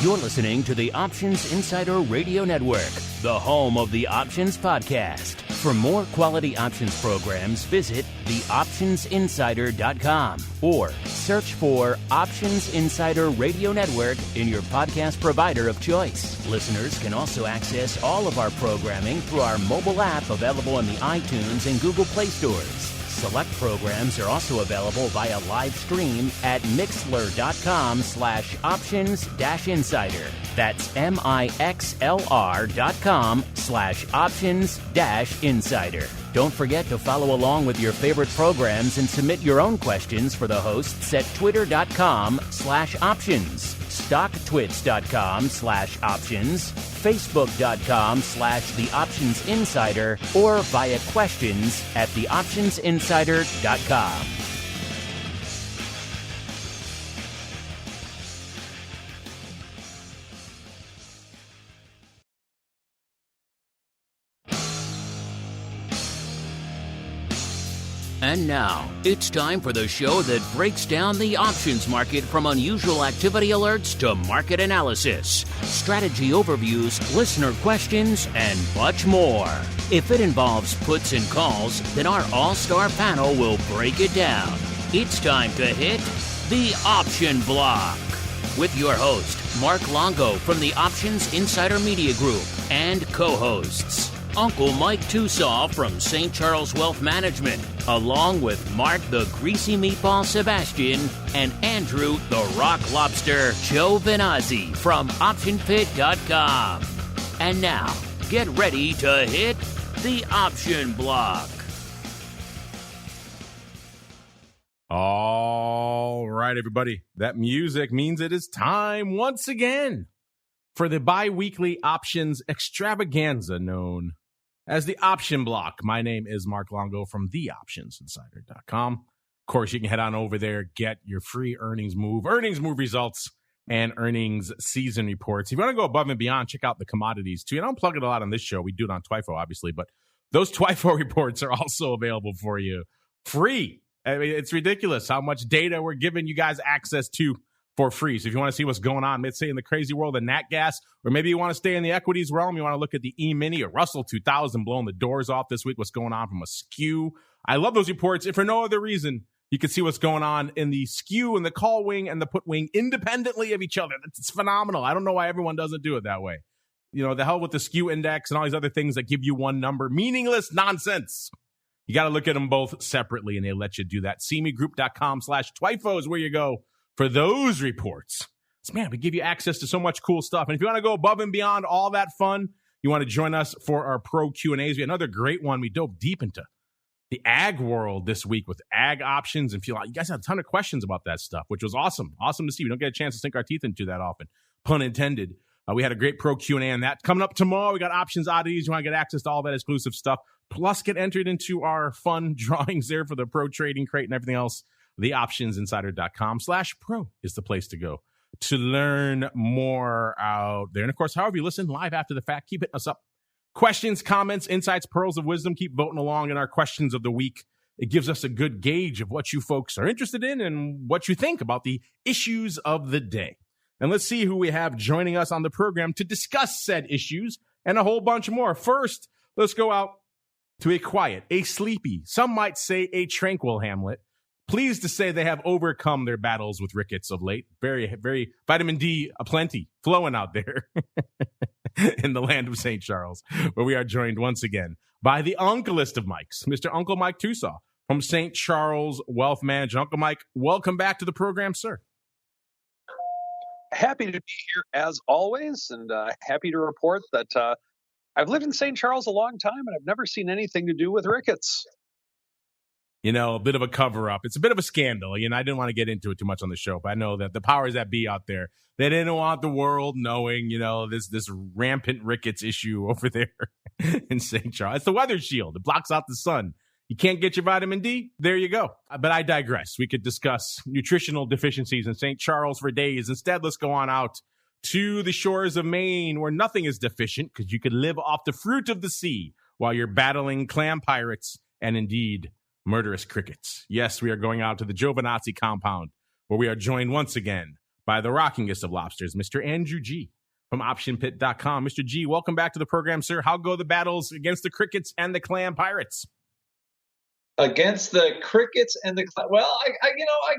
You're listening to the Options Insider Radio Network, the home of the Options Podcast. For more quality options programs, visit theoptionsinsider.com or search for Options Insider Radio Network in your podcast provider of choice. Listeners can also access all of our programming through our mobile app available in the iTunes and Google Play stores. Select programs are also available via live stream at mixlr.com/options-insider. That's mixlr.com/options-insider. Don't forget to follow along with your favorite programs and submit your own questions for the hosts at twitter.com/options, stocktwits.com/options, facebook.com/theoptionsinsider, or via questions at theoptionsinsider.com. And now, it's time for the show that breaks down the options market from unusual activity alerts to market analysis, strategy overviews, listener questions, and much more. If it involves puts and calls, then our all-star panel will break it down. It's time to hit the Option Block with your host, Mark Longo from the Options Insider Media Group, and co-hosts, Uncle Mike TOSAW from St. Charles Wealth Management, along with Mark the Greasy Meatball Sebastian and Andrew the Rock Lobster GIOVINAZZI from OptionFit.com. And now, get ready to hit the Option Block. All right, everybody. That music means it is time once again for the bi-weekly options extravaganza known as the Option Block. My name is Mark Longo from theoptionsinsider.com. Of course, you can head on over there, get your free earnings move results, and earnings season reports. If you want to go above and beyond, check out the commodities too. And I don't plug it a lot on this show. We do it on TWIFO, obviously, but those TWIFO reports are also available for you free. I mean, it's ridiculous how much data we're giving you guys access to for free. So if you want to see what's going on, let's say in the crazy world of nat gas, or maybe you want to stay in the equities realm, you want to look at the E-mini or Russell 2000 blowing the doors off this week, what's going on from a SKEW. I love those reports. If for no other reason, you can see what's going on in the SKEW and the call wing and the put wing independently of each other. It's phenomenal. I don't know why everyone doesn't do it that way. You know, the hell with the SKEW index and all these other things that give you one number. Meaningless nonsense. You got to look at them both separately, and they let you do that. CMEgroup.com/TWIFO is where you go for those reports. So, man, we give you access to so much cool stuff. And if you want to go above and beyond all that fun, you want to join us for our pro Q&As. We had another great one. We dove deep into the ag world this week with ag options. And you guys had a ton of questions about that stuff, which was awesome. Awesome to see. We don't get a chance to sink our teeth into that often. Pun intended. We had a great pro Q&A on that. Coming up tomorrow, we got options oddities. You want to get access to all that exclusive stuff. Plus, get entered into our fun drawings there for the pro trading crate and everything else. TheOptionsInsider.com/pro is the place to go to learn more out there. And of course, however you listen live after the fact, keep hitting us up. Questions, comments, insights, pearls of wisdom. Keep voting along in our questions of the week. It gives us a good gauge of what you folks are interested in and what you think about the issues of the day. And let's see who we have joining us on the program to discuss said issues and a whole bunch more. First, let's go out to a quiet, a sleepy, some might say a tranquil Hamlet. Pleased to say they have overcome their battles with rickets of late. Very, very vitamin D aplenty flowing out there in the land of St. Charles, where we are joined once again by the uncleest of Mikes, Mr. Uncle Mike TOSAW from St. Charles Wealth Management. Uncle Mike, welcome back to the program, sir. Happy to be here as always, and happy to report that I've lived in St. Charles a long time, and I've never seen anything to do with rickets. You know, a bit of a cover-up. It's a bit of a scandal. You know, I didn't want to get into it too much on the show, but I know that the powers that be out there, they didn't want the world knowing, you know, this rampant rickets issue over there in St. Charles. It's the weather shield. It blocks out the sun. You can't get your vitamin D? There you go. But I digress. We could discuss nutritional deficiencies in St. Charles for days. Instead, let's go on out to the shores of Maine, where nothing is deficient because you could live off the fruit of the sea while you're battling clam pirates and indeed murderous crickets. Yes, we are going out to the GIOVINAZZI compound, where we are joined once again by the rockingest of lobsters, Mr. Andrew G. from OptionPit.com. Mr. G, welcome back to the program, sir. How go the battles against the Crickets and the Clam Pirates? Against the Crickets and the well, I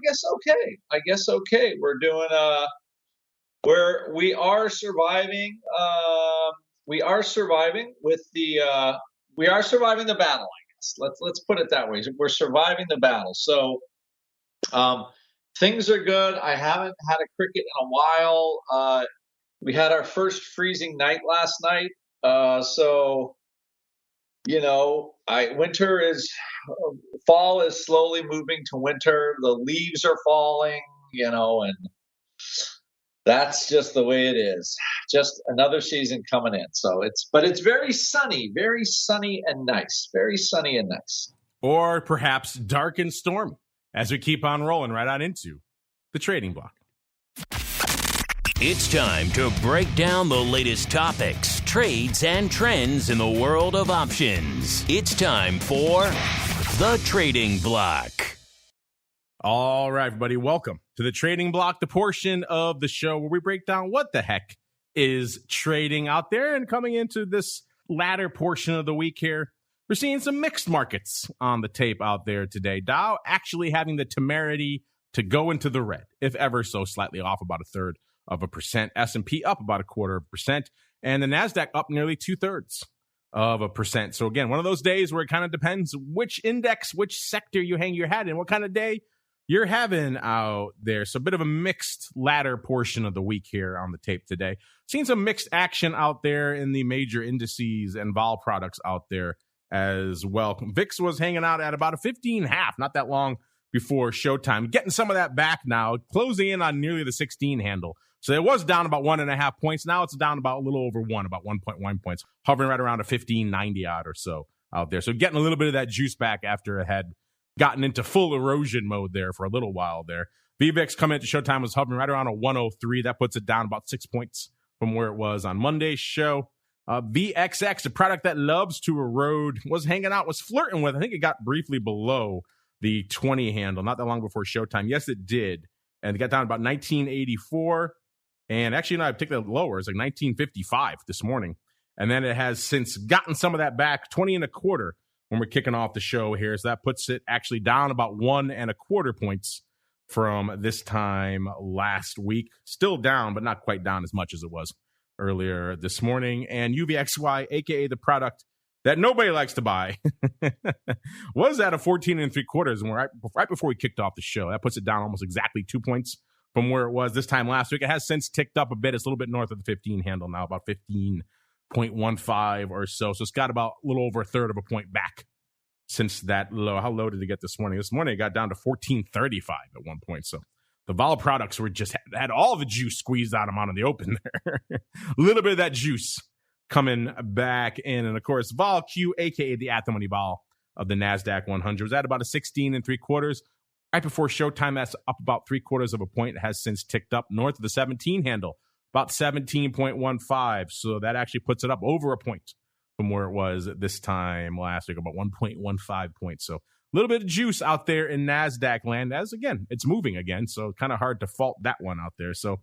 guess okay. I guess okay. We're doing we are surviving. We are surviving with the we are surviving the battle. I guess let's put it that way. We're surviving the battle. So things are good. I haven't had a cricket in a while. We had our first freezing night last night. So, fall is slowly moving to winter. The leaves are falling, and that's just the way it is. Just another season coming in. So but it's very sunny and nice. Very sunny and nice. Or perhaps dark and stormy as we keep on rolling right on into the trading block. It's time to break down the latest topics, trades, and trends in the world of options. It's time for the Trading Block. All right, everybody, welcome to the Trading Block, the portion of the show where we break down what the heck is trading out there. And coming into this latter portion of the week here, we're seeing some mixed markets on the tape out there today. Dow actually having the temerity to go into the red, if ever so slightly off about 0.33%. S&P up about 0.25%, and the NASDAQ up nearly 0.2%. So again, one of those days where it kind of depends which index, which sector you hang your hat in, what kind of day you're having out there. So a bit of a mixed latter portion of the week here on the tape today. Seeing some mixed action out there in the major indices and vol products out there as well. VIX was hanging out at about a 15.5, not that long before showtime. Getting some of that back now, closing in on nearly the 16 handle. So it was down about 1.5 points. Now it's down about a little over about 1.1 points, hovering right around a 15.90 odd or so out there. So getting a little bit of that juice back after it had gotten into full erosion mode there for a little while there. VVIX coming into showtime was hovering right around a 103. That puts it down about 6 points from where it was on Monday's show. VXX, a product that loves to erode, was hanging out, was flirting with. I think it got briefly below the 20 handle not that long before showtime. Yes, it did. And it got down about 1984. And actually, no, I picked it lower. It's like 1955 this morning. And then it has since gotten some of that back, 20.25 when we're kicking off the show here. So that puts it actually down about 1.25 points from this time last week. Still down, but not quite down as much as it was earlier this morning. And UVXY, aka the product that nobody likes to buy, was at a 14.75, and right before we kicked off the show. That puts it down almost exactly 2 points from where it was this time last week. It has since ticked up a bit. It's a little bit north of the 15 handle now, about 15.15 or so. So it's got about a little over 1/3 of a point back since that low. How low did it get this morning? This morning it got down to 14.35 at one point. So the vol products were just had all the juice squeezed out of them out in the open there. A little bit of that juice coming back in. And of course, vol Q, aka the at-the-money vol of the NASDAQ 100, was at about a 16.75. Right before showtime, that's up about 0.75 point. It has since ticked up north of the 17 handle, about 17.15. So that actually puts it up over a point from where it was this time last week, about 1.15 points. So a little bit of juice out there in NASDAQ land, as again, it's moving again. So kind of hard to fault that one out there. So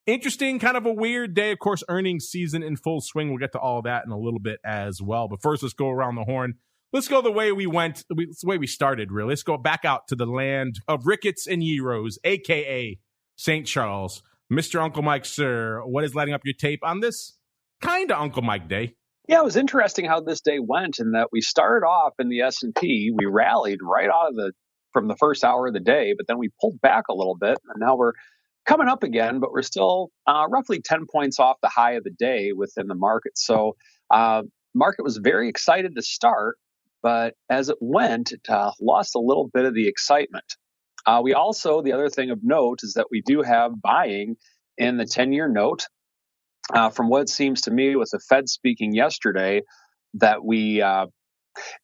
interesting, kind of a weird day. Of course, earnings season in full swing. We'll get to all of that in a little bit as well. But first, let's go around the horn. Let's go the way we went, the way we started, really. Let's go back out to the land of rickets and gyros, a.k.a. St. Charles. Mr. Uncle Mike, sir, what is lighting up your tape on this kind of Uncle Mike day? Yeah, it was interesting how this day went in that we started off in the S&P. We rallied right out of from the first hour of the day, but then we pulled back a little bit, and now we're coming up again, but we're still roughly 10 points off the high of the day within the market. So market was very excited to start, but as it went, it lost a little bit of the excitement. We also, the other thing of note is that we do have buying in the 10-year note. From what it seems to me with the Fed speaking yesterday, that we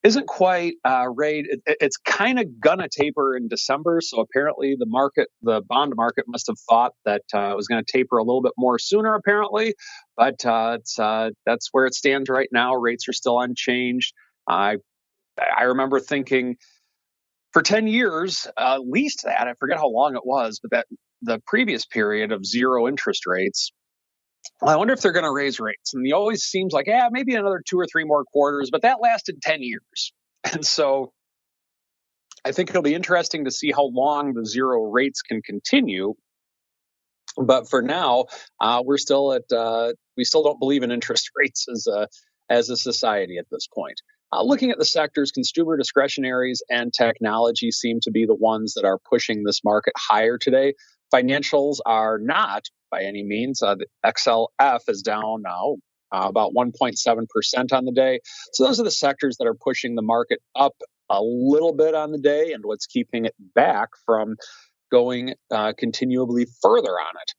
isn't quite ready. It's kind of gonna taper in December. So apparently the bond market must have thought that it was going to taper a little bit more sooner, apparently. But that's where it stands right now. Rates are still unchanged. I remember thinking for 10 years, at least that, I forget how long it was, but that the previous period of zero interest rates, well, I wonder if they're going to raise rates. And it always seems like, maybe another 2 or 3 more quarters, but that lasted 10 years. And so I think it'll be interesting to see how long the zero rates can continue. But for now, we're still we still don't believe in interest rates as a society at this point. Looking at the sectors, consumer discretionaries and technology seem to be the ones that are pushing this market higher today. Financials are not by any means. The XLF is down now about 1.7% on the day. So those are the sectors that are pushing the market up a little bit on the day, and what's keeping it back from going continually further on it.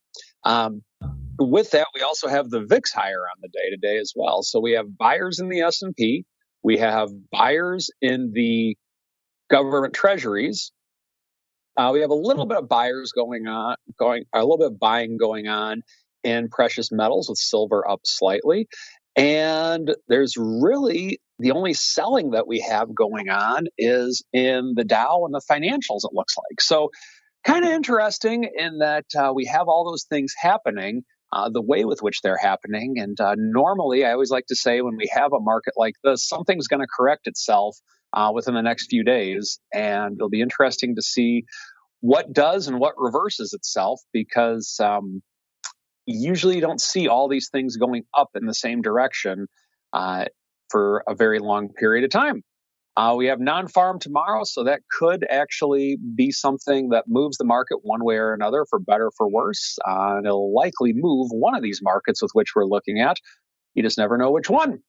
With that, we also have the VIX higher on the day today as well. So we have buyers in the S&P. We have buyers in the government treasuries. We have a little bit of buyers a little bit of buying going on in precious metals, with silver up slightly. And there's really the only selling that we have going on is in the Dow and the financials, it looks like. So kind of interesting in that we have all those things happening, the way with which they're happening. And normally, I always like to say when we have a market like this, something's going to correct itself within the next few days. And it'll be interesting to see what does and what reverses itself, because usually you don't see all these things going up in the same direction for a very long period of time. We have non-farm tomorrow, so that could actually be something that moves the market one way or another, for better or for worse. And it'll likely move one of these markets with which we're looking at. You just never know which one.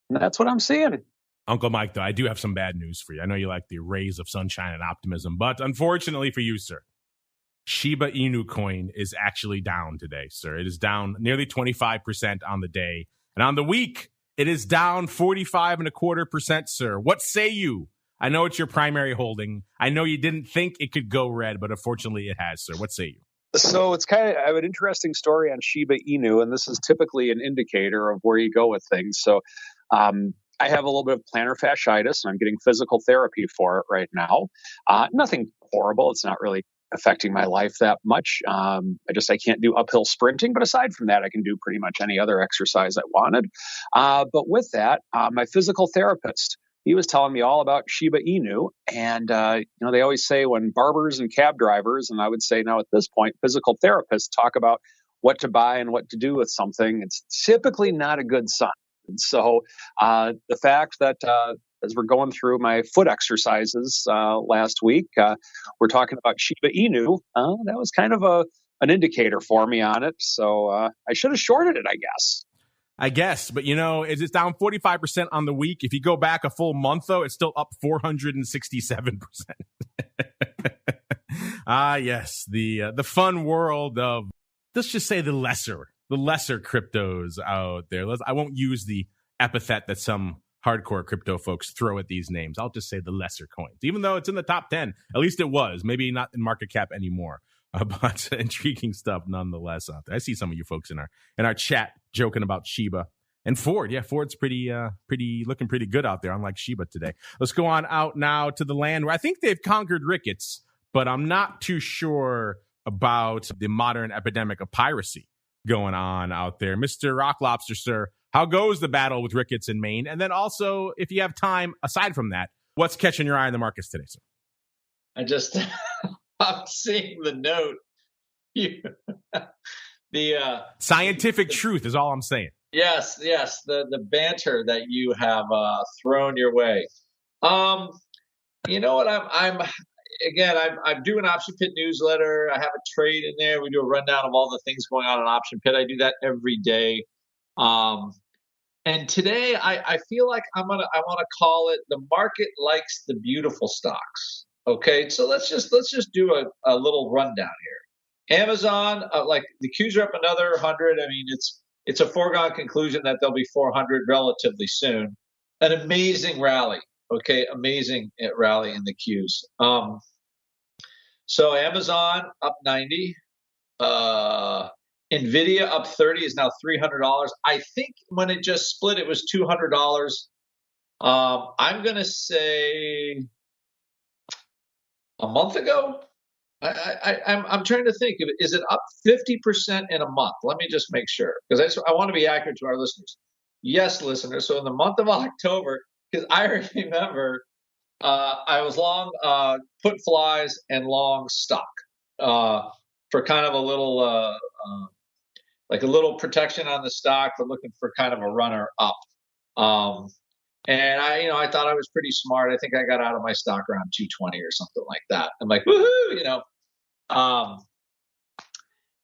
And that's what I'm seeing. Uncle Mike, though, I do have some bad news for you. I know you like the rays of sunshine and optimism, but unfortunately for you, sir, Shiba Inu coin is actually down today, sir. It is down nearly 25% on the day. And on the week, it is down 45.25%, sir. What say you? I know it's your primary holding. I know you didn't think it could go red, but unfortunately it has, sir. What say you? So it's I have an interesting story on Shiba Inu, and this is typically an indicator of where you go with things. So I have a little bit of plantar fasciitis, and I'm getting physical therapy for it right now. Nothing horrible. It's not really affecting my life that much. I can't do uphill sprinting, but aside from that, I can do pretty much any other exercise I wanted. But with that, my physical therapist, he was telling me all about Shiba Inu. And, they always say when barbers and cab drivers, and I would say now at this point, physical therapists talk about what to buy and what to do with something, it's typically not a good sign. And so the fact that as we're going through my foot exercises last week, we're talking about Shiba Inu, that was kind of an indicator for me on it. So I should have shorted it, I guess. But it's down 45% on the week. If you go back a full month, though, it's still up 467%. Yes, the fun world of, let's just say, the lesser cryptos out there. I won't use the epithet that some hardcore crypto folks throw at these names. I'll just say the lesser coins, even though it's in the top 10. At least it was. Maybe not in market cap anymore. But intriguing stuff nonetheless out there. I see some of you folks in our chat joking about Shiba and Ford. Yeah, Ford's looking pretty good out there, unlike Shiba today. Let's go on out now to the land where I think they've conquered rickets, but I'm not too sure about the modern epidemic of piracy going on out there. Mr. Rock Lobster, sir, how goes the battle with rickets in Maine? And then also, if you have time, aside from that, what's catching your eye in the markets today, sir? I'm seeing the note. The scientific truth is all I'm saying. Yes. The banter that you have thrown your way. You know what? I'm doing Option Pit newsletter. I have a trade in there. We do a rundown of all the things going on in Option Pit. I do that every day. And today I feel like I want to call it the market likes the beautiful stocks. Okay, so let's just do a little rundown here. Amazon, like the Qs are up another 100. I mean, it's a foregone conclusion that they'll be 400 relatively soon. An amazing rally. Okay, amazing rally in the Qs. So Amazon up 90. NVDA up 30 is now $300. I think when it just split, it was $200. I'm going to say a month ago, I'm trying to think. Is it up 50% in a month? Let me just make sure, because I want to be accurate to our listeners. Yes, listeners. So in the month of October, because I remember I was long put flies and long stock for kind of a little like a little protection on the stock, but looking for kind of a runner up. And I thought I was pretty smart. I think I got out of my stock around 220 or something like that. I'm like, woohoo,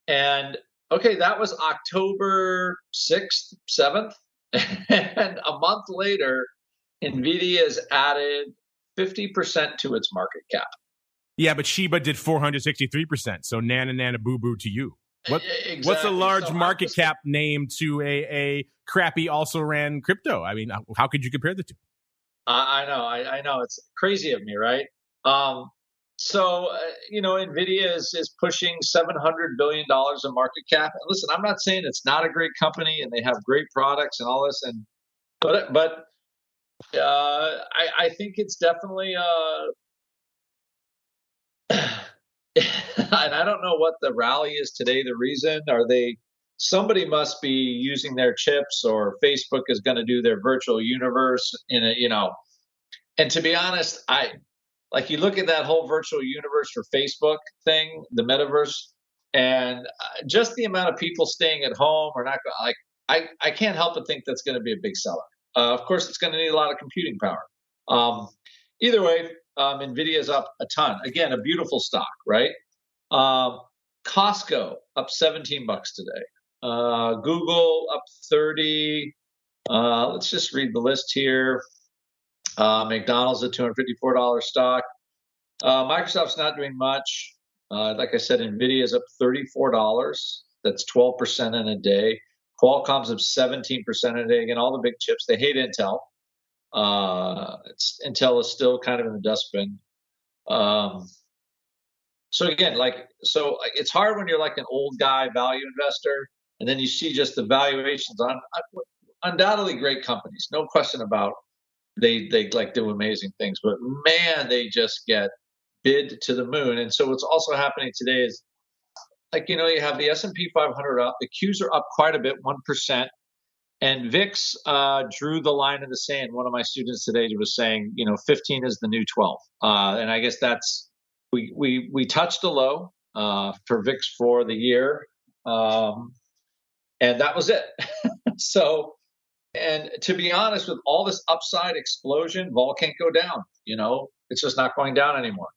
and okay, that was October 6th, 7th. And a month later, NVIDIA has added 50% to its market cap. Yeah, but Shiba did 463%. So nana boo boo to you. Exactly. What's a large market cap name to a crappy also ran crypto? I mean, how could you compare the two? I know. It's crazy of me, right? So NVIDIA is pushing $700 billion in market cap. And listen, I'm not saying it's not a great company and they have great products and all this, but I think it's definitely and I don't know what the rally is today. The reason somebody must be using their chips, or Facebook is going to do their virtual universe and to be honest, you look at that whole virtual universe for Facebook thing, the metaverse, and just the amount of people staying at home or not, I can't help but think that's going to be a big seller. Of course, it's going to need a lot of computing power. Either way, NVIDIA's up a ton. Again, a beautiful stock, right? Costco up $17 today. Google up 30. Let's just read the list here. McDonald's at $254 stock. Microsoft's not doing much. Like I said, NVIDIA's up $34. That's 12% in a day. Qualcomm's up 17% in a day. Again, all the big chips. They hate Intel. Intel is still kind of in the dustbin. So again, it's hard when you're like an old guy value investor, and then you see just the valuations on undoubtedly great companies, no question about. They do amazing things, but man, they just get bid to the moon. And so what's also happening today is, you have the S&P 500 up, the Qs are up quite a bit, 1%. And VIX drew the line in the sand. One of my students today was saying, 15 is the new 12. And I guess we touched a low for VIX for the year. And that was it. So, and to be honest, with all this upside explosion, vol can't go down. It's just not going down anymore.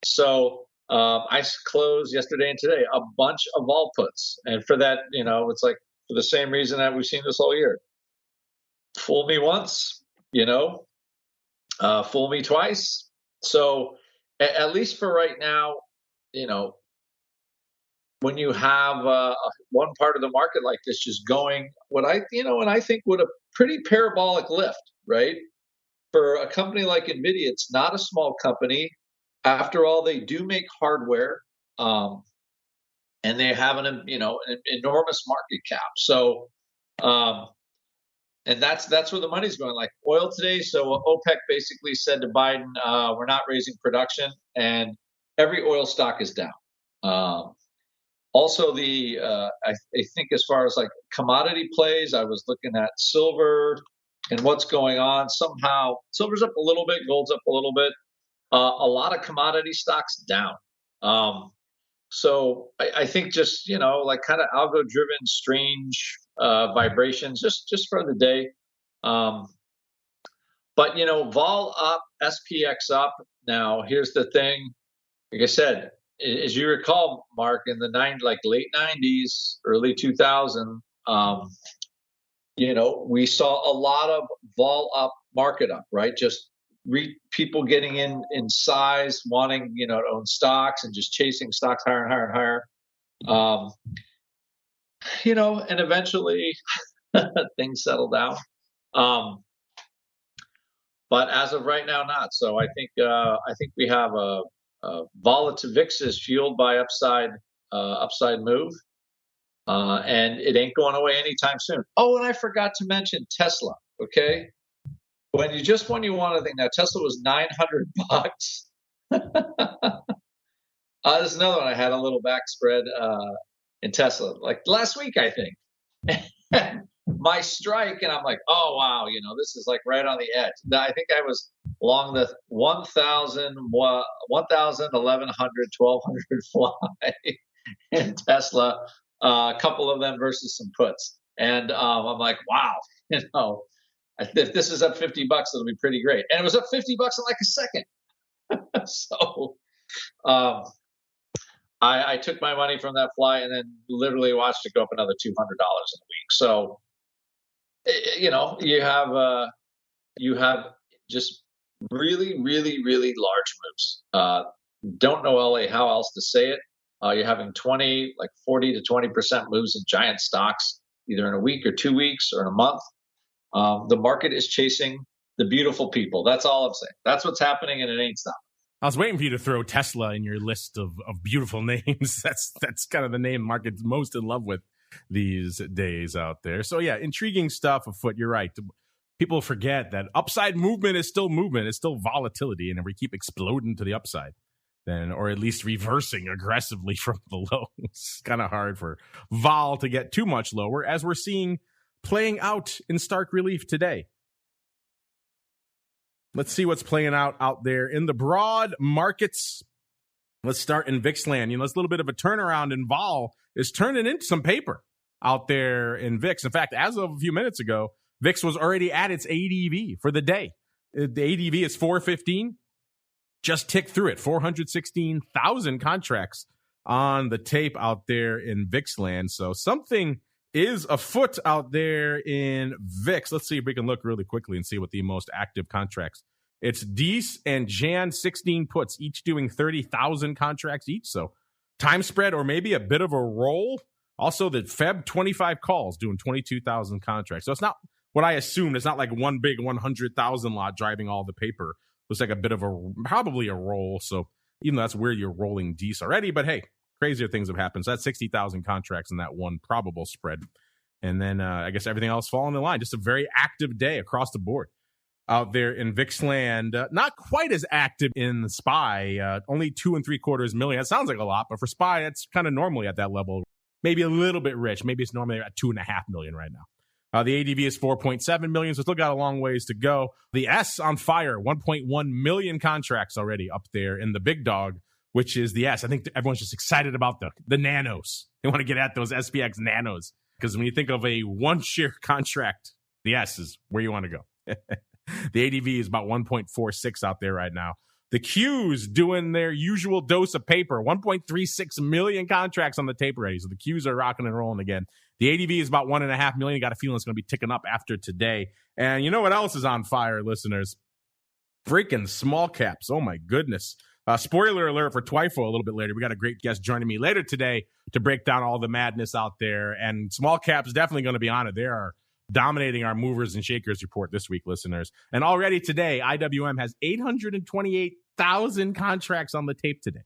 So I closed yesterday and today a bunch of vol puts. And for that, it's like, for the same reason that we've seen this whole year. Fool me once, fool me twice. So at least for right now, when you have one part of the market like this just going, and I think with a pretty parabolic lift, right? For a company like NVIDIA, it's not a small company. After all, they do make hardware. And they have an enormous market cap. So, and that's where the money's going. Like oil today. So OPEC basically said to Biden, "We're not raising production," and every oil stock is down. Also, I think as far as like commodity plays, I was looking at silver and what's going on. Somehow, silver's up a little bit, gold's up a little bit. A lot of commodity stocks down. So I think just, kind of algo-driven, strange vibrations just for the day. But, vol up, SPX up. Now, here's the thing. Like I said, as you recall, Mark, in the late 90s, early 2000, we saw a lot of vol up, market up, right? Just people getting in size, wanting, to own stocks and just chasing stocks higher and higher and higher. And eventually things settle down. But as of right now, not. So I think we have a volatile VIX is fueled by upside move. And it ain't going away anytime soon. Oh, and I forgot to mention Tesla. Okay. When you want to think now, Tesla was $900. There's another one. I had a little back spread in Tesla, like last week, I think. My strike, and I'm like, oh, wow, this is like right on the edge. I think I was along the 1,000, 1,000, 1,100, 1,200 fly in Tesla, a couple of them versus some puts. And I'm like, wow, if this is up $50, it'll be pretty great. And it was up $50 in like a second. So I took my money from that fly and then literally watched it go up another $200 in a week. So, you have just really, really, really large moves. Don't know how else to say it. You're having 40 to 20% moves in giant stocks, either in a week or 2 weeks or in a month. The market is chasing the beautiful people. That's all I'm saying. That's what's happening, and it ain't stopping. I was waiting for you to throw Tesla in your list of beautiful names. That's kind of the name the market's most in love with these days out there. So yeah, intriguing stuff afoot. You're right. People forget that upside movement is still movement. It's still volatility. And if we keep exploding to the upside, then, or at least reversing aggressively from the lows, it's kind of hard for vol to get too much lower, as we're seeing playing out in stark relief today. Let's see what's playing out there in the broad markets. Let's start in VIX land. It's a little bit of a turnaround, and vol is turning into some paper out there in VIX. In fact, as of a few minutes ago, VIX was already at its ADV for the day. The ADV is 415. Just ticked through it. 416,000 contracts on the tape out there in VIX land. So something is afoot out there in VIX. Let's see if we can look really quickly and see what the most active contracts. It's DEES and Jan 16 puts, each doing 30,000 contracts each. So time spread or maybe a bit of a roll. Also, the Feb 25 calls doing 22,000 contracts. So it's not what I assumed. It's not like one big 100,000 lot driving all the paper. Looks like a bit of probably a roll. So even though that's where you're rolling DEES already, but hey, crazier things have happened. So that's 60,000 contracts in that one probable spread. And then I guess everything else falling in line. Just a very active day across the board out there in VIX land. Not quite as active in the SPY. Only 2.75 million. That sounds like a lot, but for SPY, that's kind of normally at that level. Maybe a little bit rich. Maybe it's normally at 2.5 million right now. The ADV is 4.7 million, so still got a long ways to go. The S on fire, 1.1 million contracts already up there in the big dog, which is the S. I think everyone's just excited about the nanos. They want to get at those SPX nanos, because when you think of a one-share contract, the S is where you want to go. The ADV is about 1.46 out there right now. The Qs doing their usual dose of paper, 1.36 million contracts on the tape already. So the Qs are rocking and rolling again. The ADV is about 1.5 million. Got a feeling it's going to be ticking up after today. And you know what else is on fire, listeners? Freaking small caps. Oh, my goodness. Spoiler alert for TWIFO a little bit later. We got a great guest joining me later today to break down all the madness out there. And small caps definitely going to be on it. They are dominating our movers and shakers report this week, listeners. And already today, IWM has 828,000 contracts on the tape today.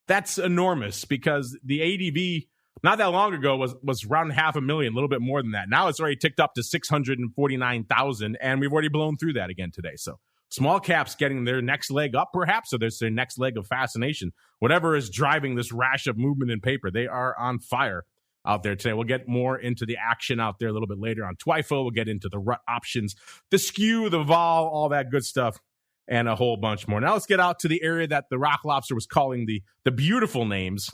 That's enormous, because the ADV not that long ago was around 500,000, a little bit more than that. Now it's already ticked up to 649,000, and we've already blown through that again today. So small caps getting their next leg up, perhaps, or there's their next leg of fascination. Whatever is driving this rash of movement in paper, they are on fire out there today. We'll get more into the action out there a little bit later on TWIFO. We'll get into the RUT options, the SKEW, the vol, all that good stuff, and a whole bunch more. Now let's get out to the area that the Rock Lobster was calling the beautiful names.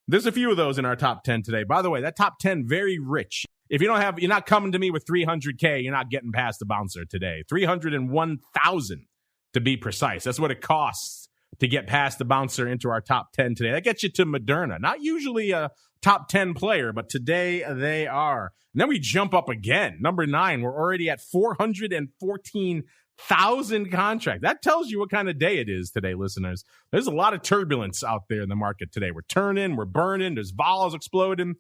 There's a few of those in our top 10 today. By the way, that top 10, very rich. If you're not coming to me with 300K, you're not getting past the bouncer today. 301,000 to be precise. That's what it costs to get past the bouncer into our top 10 today. That gets you to Moderna. Not usually a top 10 player, but today they are. And then we jump up again. Number 9, we're already at 414,000 contracts. That tells you what kind of day it is today, listeners. There's a lot of turbulence out there in the market today. We're turning, we're burning, there's vols exploding,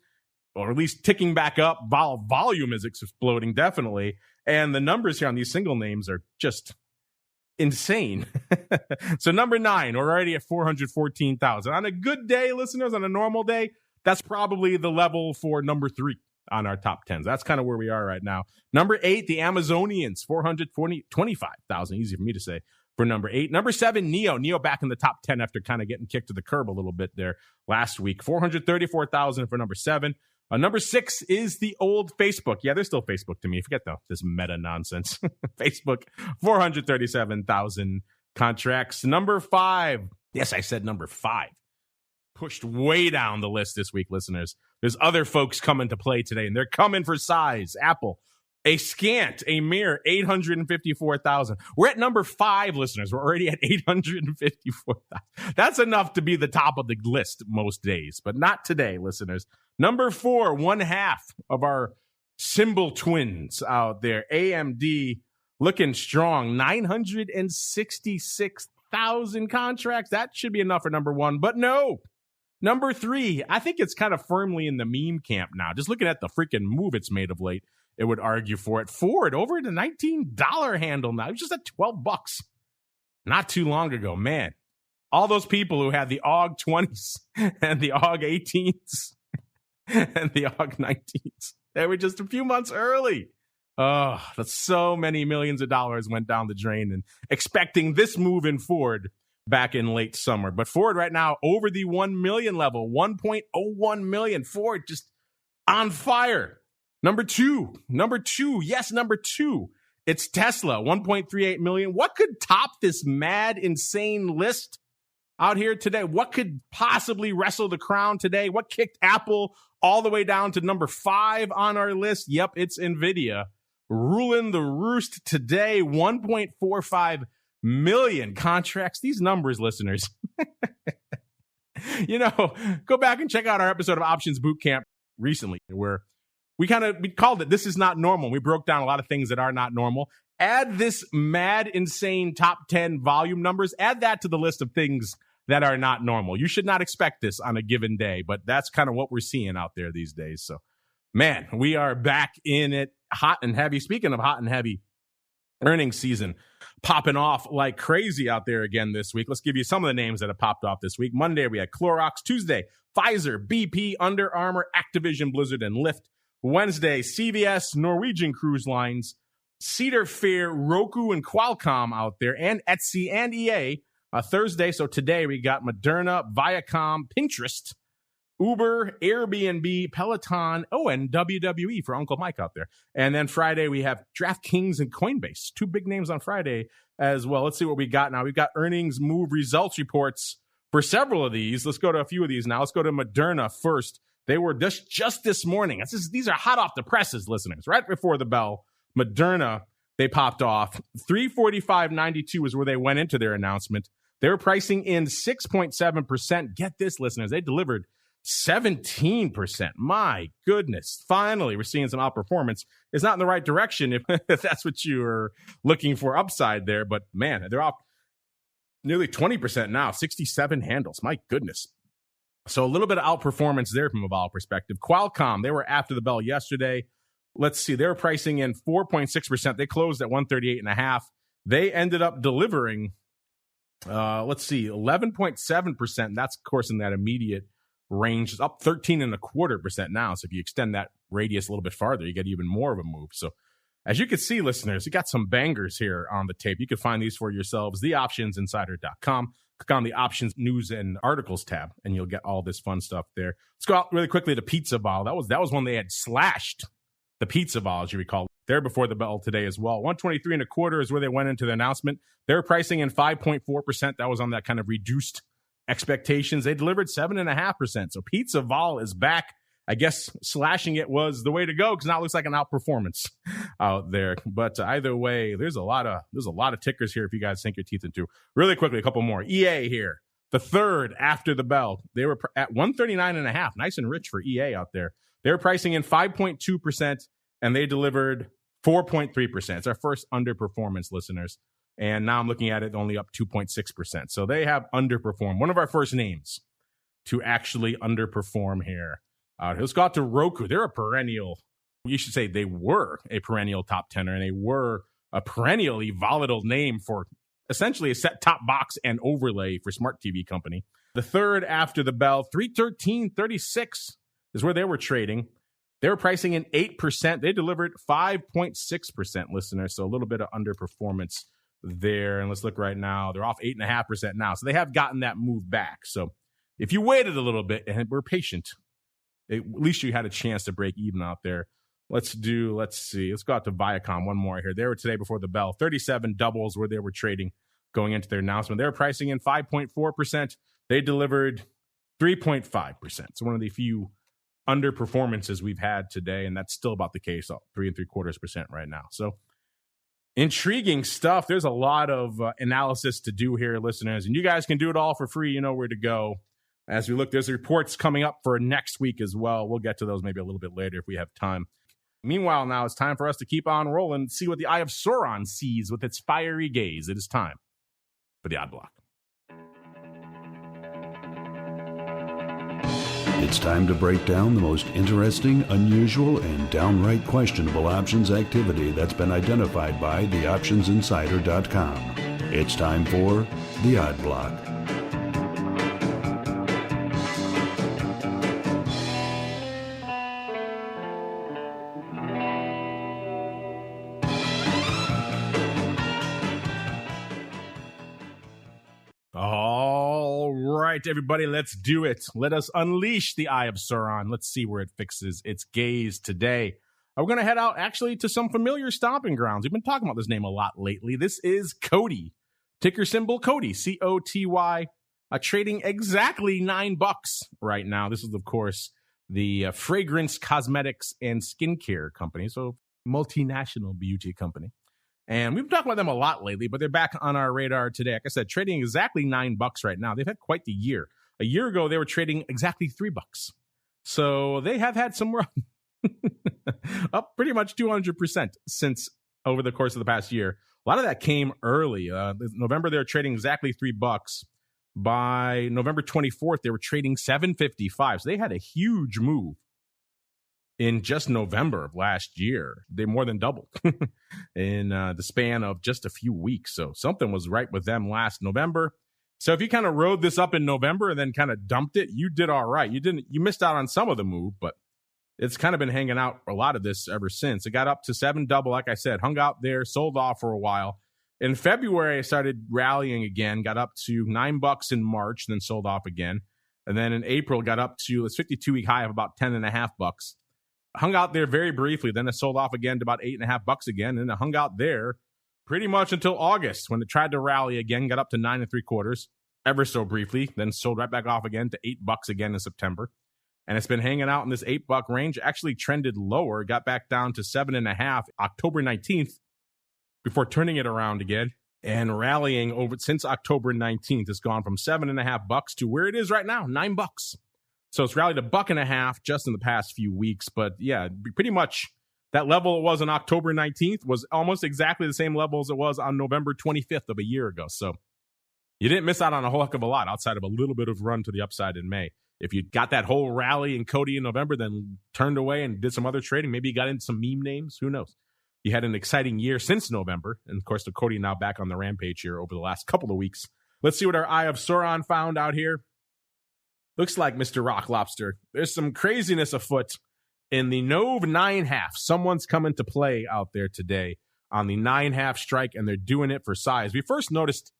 or at least ticking back up. Volume is exploding, definitely. And the numbers here on these single names are just insane. So number 9, we're already at 414,000. On a good day, listeners, on a normal day, that's probably the level for number 3 on our top 10s. That's kind of where we are right now. Number 8, the Amazonians, 425,000. Easy for me to say. for number 8. Number 7, Neo. Neo back in the top 10 after kind of getting kicked to the curb a little bit there last week. 434,000 for number 7. Number 6 is the old Facebook. Yeah, they're still Facebook to me. Forget this meta nonsense. Facebook, 437,000 contracts. Number 5. Yes, I said number 5. Pushed way down the list this week, listeners. There's other folks coming to play today, and they're coming for size. Apple, a mere 854,000. We're at number 5, listeners. We're already at 854,000. That's enough to be the top of the list most days, but not today, listeners. Number 4, one half of our symbol twins out there. AMD looking strong. 966,000 contracts. That should be enough for number 1, but no. Number 3, I think it's kind of firmly in the meme camp now. Just looking at the freaking move it's made of late, it would argue for it. Ford over the $19 handle now. It's just at $12 not too long ago. Man, all those people who had the AUG 20s and the AUG 18s and the AUG 19s, they were just a few months early. Oh, that's so many millions of dollars went down the drain, and expecting this move in Ford back in late summer. But Ford right now over the 1 million level, 1.01 million. Ford just on fire. Number two. Yes, number 2. It's Tesla, 1.38 million. What could top this mad, insane list out here today? What could possibly wrestle the crown today? What kicked Apple all the way down to number 5 on our list? Yep, it's NVIDIA ruling the roost today. 1.45 million contracts. These numbers, listeners. Go back and check out our episode of Options Bootcamp recently, where we called it This Is Not Normal. We broke down a lot of things that are not normal. Add this mad, insane top 10 volume numbers. Add that to the list of things that are not normal. You should not expect this on a given day, but that's kind of what we're seeing out there these days. So, man, we are back in it hot and heavy. Speaking of hot and heavy, earnings season popping off like crazy out there again this week. Let's give you some of the names that have popped off this week. Monday, we had Clorox. Tuesday, Pfizer, BP, Under Armour, Activision, Blizzard, and Lyft. Wednesday, CVS, Norwegian Cruise Lines, Cedar Fair, Roku, and Qualcomm out there, and Etsy and EA. Thursday, so today we got Moderna, Viacom, Pinterest, Uber, Airbnb, Peloton, and WWE for Uncle Mike out there. And then Friday, we have DraftKings and Coinbase. 2 big names on Friday as well. Let's see what we got now. We've got earnings move results reports for several of these. Let's go to a few of these now. Let's go to Moderna first. They were just this morning. These are hot off the presses, listeners. Right before the bell, Moderna, they popped off. 345.92 is where they went into their announcement. They were pricing in 6.7%. Get this, listeners. They delivered 17%. My goodness. Finally, we're seeing some outperformance. It's not in the right direction if that's what you are looking for upside there. But, man, they're off nearly 20% now. 67 handles. My goodness. So a little bit of outperformance there from a vol perspective. Qualcomm, they were after the bell yesterday. Let's see. They were pricing in 4.6%. They closed at 138.5. They ended up delivering, 11.7%. That's, of course, in that immediate range. It's up 13.25% now. So if you extend that radius a little bit farther, you get even more of a move. So as you can see, listeners, you got some bangers here on the tape. You can find these for yourselves. TheOptionsInsider.com. Click on the Options News and Articles tab, and you'll get all this fun stuff there. Let's go out really quickly to Pizza Vol. That was when they had slashed the Pizza Vol, as you recall. There before the bell today as well. 123.25 is where they went into the announcement. They're pricing in 5.4%. That was on that kind of reduced expectations. They delivered 7.5%. So Pizza Vol is back. I guess slashing it was the way to go because now it looks like an outperformance out there. But either way, there's a lot of tickers here if you guys sink your teeth into. Really quickly, a couple more. EA here, the third after the bell. They were at 139.5. Nice and rich for EA out there. They were pricing in 5.2%, and they delivered 4.3%. It's our first underperformance, listeners. And now I'm looking at it only up 2.6%. So they have underperformed. One of our first names to actually underperform here. Let's go out to Roku. They're a perennial, you should say they were a perennial top 10er, and they were a perennially volatile name for essentially a set-top box and overlay for smart TV company. The third after the bell, 313.36 is where they were trading. They were pricing in 8%. They delivered 5.6%, listeners, so a little bit of underperformance there. And let's look right now. They're off 8.5% now. So they have gotten that move back. So if you waited a little bit and were patient, at least you had a chance to break even out there. Let's see. Let's go out to Viacom. One more here. They were today before the bell. 37 doubles where they were trading going into their announcement. They were pricing in 5.4%. They delivered 3.5%. So one of the few underperformances we've had today, and that's still about the case, 3.75% right now. So intriguing stuff. There's a lot of analysis to do here, listeners, and you guys can do it all for free. You know where to go. As we look, there's reports coming up for next week as well. We'll get to those maybe a little bit later if we have time. Meanwhile, now it's time for us to keep on rolling and see what the Eye of Sauron sees with its fiery gaze. It is time for the Odd Block. It's time to break down the most interesting, unusual, and downright questionable options activity that's been identified by theoptionsinsider.com. It's time for the Odd Block. Everybody, let's do it. Let us unleash the Eye of Sauron. Let's see where it fixes its gaze today. We're going to head out actually to some familiar stomping grounds. We've been talking about this name a lot lately. This is COTY, ticker symbol COTY, COTY, trading exactly $9 right now. This is, of course, the fragrance, cosmetics, and skincare company, so multinational beauty company. And we've been talking about them a lot lately, but they're back on our radar today. Like I said, trading exactly $9 right now. They've had quite the year. A year ago, they were trading exactly $3. So they have had some run. Up pretty much 200% since over the course of the past year. A lot of that came early. November, they were trading exactly $3. By November 24th, they were trading $7.55. So they had a huge move. In just November of last year, they more than doubled in the span of just a few weeks. So something was right with them last November. So if you kind of rode this up in November and then kind of dumped it, you did all right. You missed out on some of the move, but it's kind of been hanging out a lot of this ever since. It got up to $7, like I said, hung out there, sold off for a while. In February, it started rallying again, got up to $9 in March, then sold off again. And then in April, got up to its 52-week high of about $10.50. Hung out there very briefly, then it sold off again to about $8.50 again, and it hung out there pretty much until August when it tried to rally again, got up to $9.75 ever so briefly, then sold right back off again to $8 again in September. And it's been hanging out in this $8 range, actually trended lower, got back down to $7.50 October 19th before turning it around again and rallying over since October 19th. It's gone from $7.50 to where it is right now, $9. So it's rallied $1.50 just in the past few weeks. But yeah, pretty much that level it was on October 19th was almost exactly the same level as it was on November 25th of a year ago. So you didn't miss out on a whole heck of a lot outside of a little bit of run to the upside in May. If you got that whole rally in COTY in November, then turned away and did some other trading, maybe you got into some meme names, who knows? You had an exciting year since November. And of course, the COTY now back on the rampage here over the last couple of weeks. Let's see what our Eye of Sauron found out here. Looks like, Mr. Rock Lobster, there's some craziness afoot in the NOV 9.5. Someone's coming to play out there today on the 9.5 strike, and they're doing it for size. We first noticed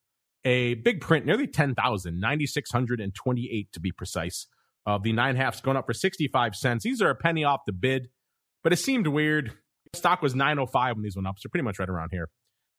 a big print, nearly 10,000, 9,628 to be precise, of the 9.5s going up for 65 cents. These are a penny off the bid, but it seemed weird. Stock was 905 when these went up, so pretty much right around here.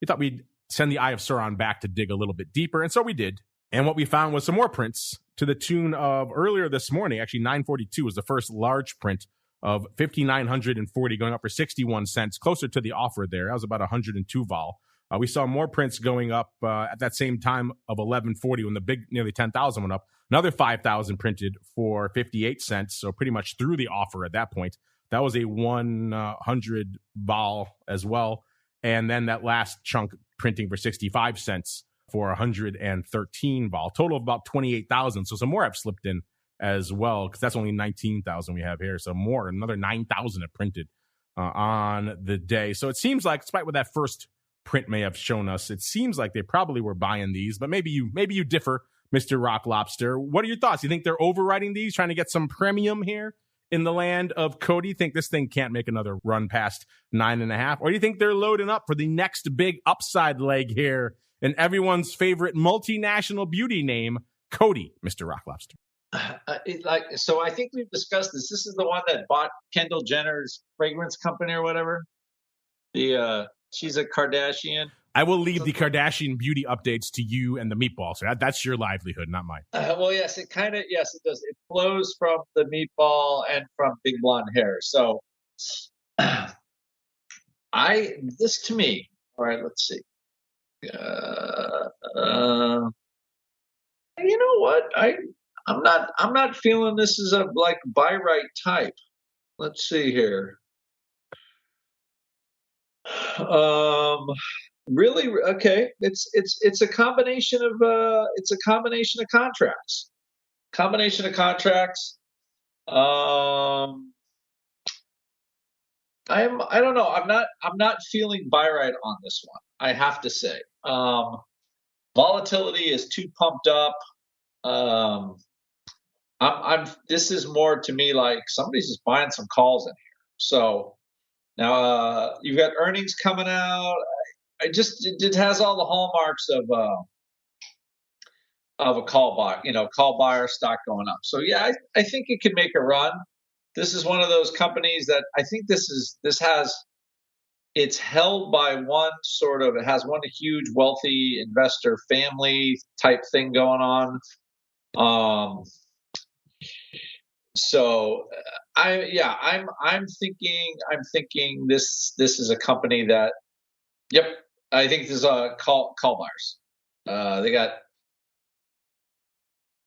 We thought we'd send the Eye of Sauron back to dig a little bit deeper, and so we did. And what we found was some more prints to the tune of earlier this morning. Actually, 942 was the first large print of 5,940 going up for 61 cents, closer to the offer there. That was about 102 vol. We saw more prints going up at that same time of 1140 when the big nearly 10,000 went up. Another 5,000 printed for 58 cents, so pretty much through the offer at that point. That was a 100 vol as well. And then that last chunk printing for 65 cents for 113 vol. Total of about 28,000. So some more have slipped in as well, because that's only 19,000 we have here. So more, another 9,000 have printed on the day. So it seems like, despite what that first print may have shown us, it seems like they probably were buying these, but maybe you differ, Mr. Rock Lobster. What are your thoughts? You think they're overriding these, trying to get some premium here in the land of COTY? Think this thing can't make another run past 9.5? Or do you think they're loading up for the next big upside leg here and everyone's favorite multinational beauty name, COTY, Mr. Rock Lobster. So I think we've discussed this. This is the one that bought Kendall Jenner's fragrance company or whatever. She's a Kardashian. I will leave the Kardashian beauty updates to you and the meatball. So that's your livelihood, not mine. Well, yes, it does. It flows from the meatball and from big blonde hair. So this to me, all right, let's see. You know what? I'm not feeling this is a like buy right type. Let's see here. Really? Okay. It's a combination of contracts. I don't know. I'm not feeling buy right on this one. I have to say. Volatility is too pumped up. This is more to me like somebody's just buying some calls in here. So now you've got earnings coming out. It has all the hallmarks of a call buy, call buyer, stock going up. So yeah, I think it could make a run. This is one of those companies that I think it's held by it has one huge wealthy investor family type thing going on. So I'm thinking this is a company that, yep, I think this is call buyers. They got.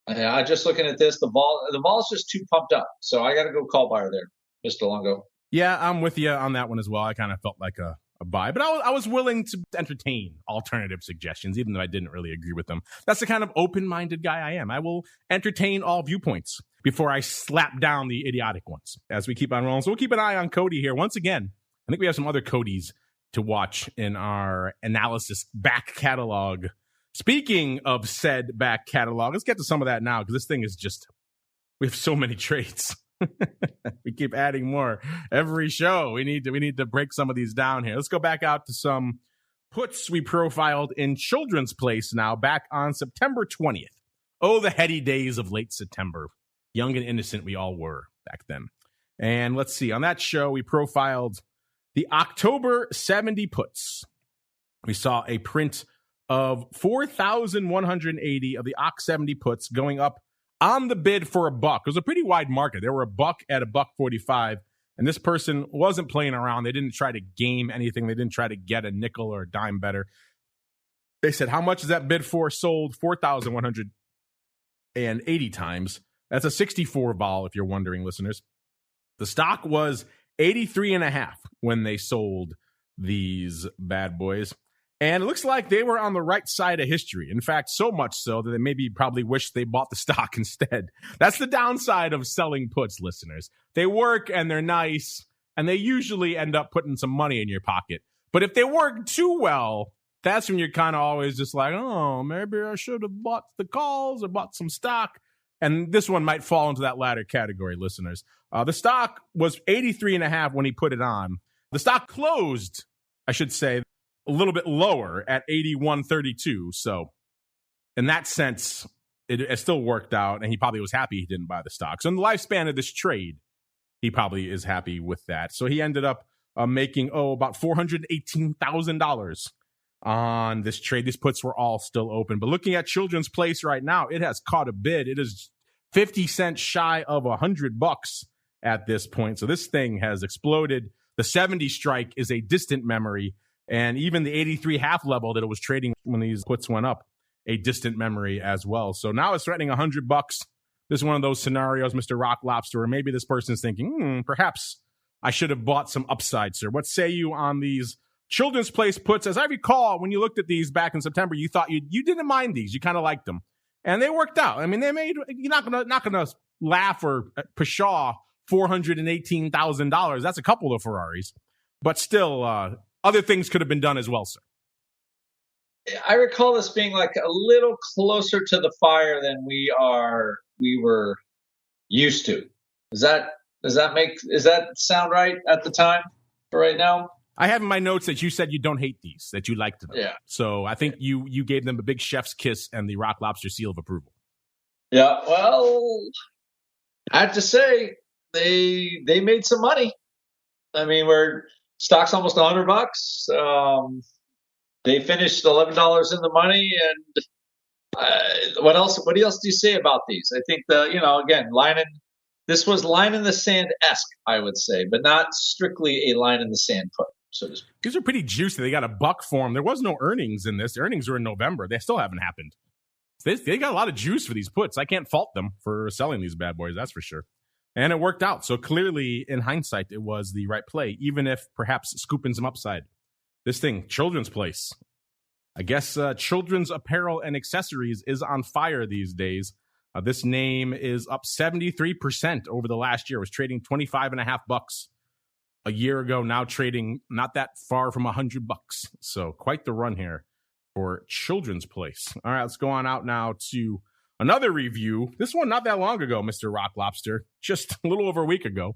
I'm just looking at this. The ball's just too pumped up. So I got to go call buyer there, Mr. Longo. Yeah, I'm with you on that one as well. I kind of felt like a buy, but I was willing to entertain alternative suggestions, even though I didn't really agree with them. That's the kind of open-minded guy I am. I will entertain all viewpoints before I slap down the idiotic ones as we keep on rolling. So we'll keep an eye on COTY here. Once again, I think we have some other COTYs to watch in our analysis back catalog. Speaking of said back catalog, let's get to some of that now, because this thing is just, we have so many trades. We keep adding more every show. We need to break some of these down here. Let's go back out to some puts we profiled in Children's Place now, back on September 20th. Oh, the heady days of late September. Young and innocent we all were back then. And let's see, on that show, we profiled the October 70 puts. We saw a print of 4,180 of the OC 70 puts going up on the bid for $1. It was a pretty wide market. There were $1 at $1.45, and this person wasn't playing around. They didn't try to game anything. They didn't try to get a nickel or a dime better. They said, how much is that bid for? Sold 4,180 times. That's a 64 vol, if you're wondering, listeners. The stock was 83.5 when they sold these bad boys. And it looks like they were on the right side of history. In fact, so much so that they maybe probably wish they bought the stock instead. That's the downside of selling puts, listeners. They work and they're nice, and they usually end up putting some money in your pocket. But if they work too well, that's when you're kind of always just like, oh, maybe I should have bought the calls or bought some stock. And this one might fall into that latter category, listeners. The stock was 83.5 when he put it on. The stock closed, I should say, a little bit lower at 81.32. So in that sense, it still worked out, and he probably was happy he didn't buy the stock. So in the lifespan of this trade, he probably is happy with that. So he ended up making, about $418,000 on this trade. These puts were all still open. But looking at Children's Place right now, it has caught a bid. It is 50 cents shy of $100 at this point. So this thing has exploded. The 70 strike is a distant memory. And even the 83 half level that it was trading when these puts went up, a distant memory as well. So now it's threatening $100. This is one of those scenarios, Mr. Rock Lobster, where maybe this person's thinking, perhaps I should have bought some upside, sir. What say you on these Children's Place puts? As I recall, when you looked at these back in September, you thought you didn't mind these. You kind of liked them. And they worked out. I mean, they made, you're not gonna laugh or pshaw $418,000. That's a couple of Ferraris. But still, other things could have been done as well, sir. I recall this being like a little closer to the fire than we were used to. Does that sound right at the time for right now? I have in my notes that you said you don't hate these, that you liked them. Yeah. So I think you gave them a big chef's kiss and the Rock Lobster seal of approval. Yeah. Well, I have to say they made some money. I mean, we're stock's almost $100. They finished $11 in the money, and what else? What else do you say about these? I think this was line in the sand-esque, I would say, but not strictly a line in the sand put, so to speak. These are pretty juicy. They got a buck for them. There was no earnings in this. The earnings were in November. They still haven't happened. They got a lot of juice for these puts. I can't fault them for selling these bad boys, that's for sure. And it worked out. So clearly, in hindsight, it was the right play, even if perhaps scooping some upside. This thing, Children's Place. I guess children's apparel and accessories is on fire these days. This name is up 73% over the last year. It was trading $25.50 a year ago, now trading not that far from $100. So quite the run here for Children's Place. All right, let's go on out now to another review. This one not that long ago, Mr. Rock Lobster, just a little over a week ago.